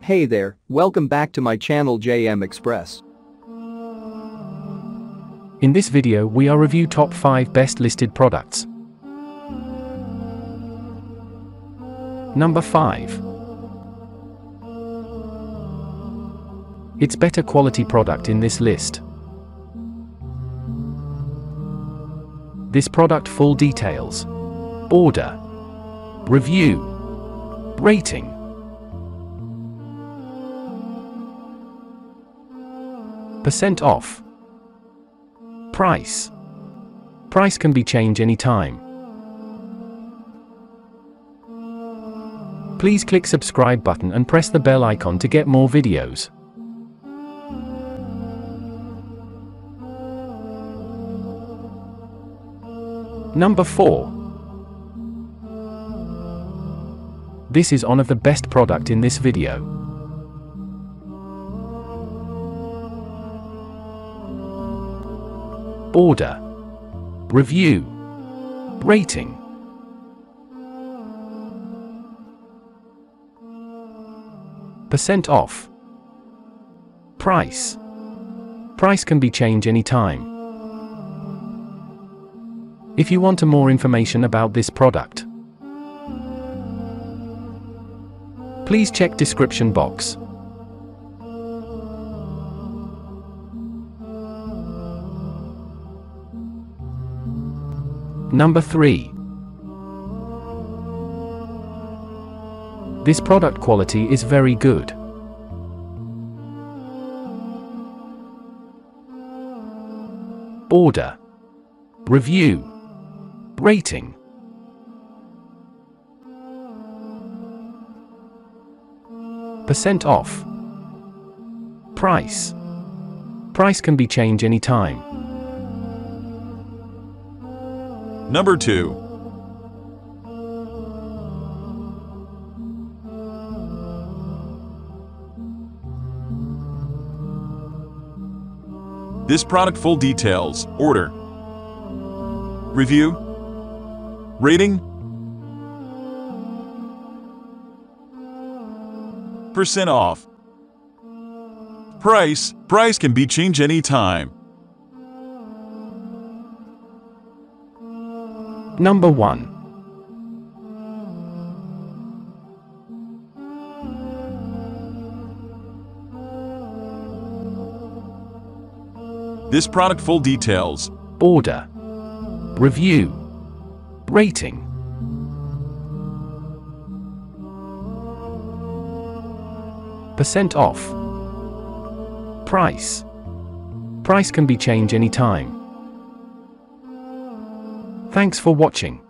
Hey there, welcome back to my channel Aliexpress. In this video we are review top 5 best listed products. Number 5. It's better quality product in this list. This product full details. Order. Review. Rating. Percent off. Price. Price can be changed anytime. Please click subscribe button and press the bell icon to get more videos. Number 4. This is one of the best product in this video. Order. Review. Rating. Percent off. Price. Price can be changed anytime. If you want more information about this product, please check description box. Number 3. This product quality is very good. Order. Review. Rating. Percent off. Price. Price can be changed anytime. Number 2. This product full details. Order. Review. Rating. Percent off. Price. Price can be changed anytime. Number 1. This product full details. Order. Review. Rating. Percent off. Price. Price can be changed anytime. Thanks for watching.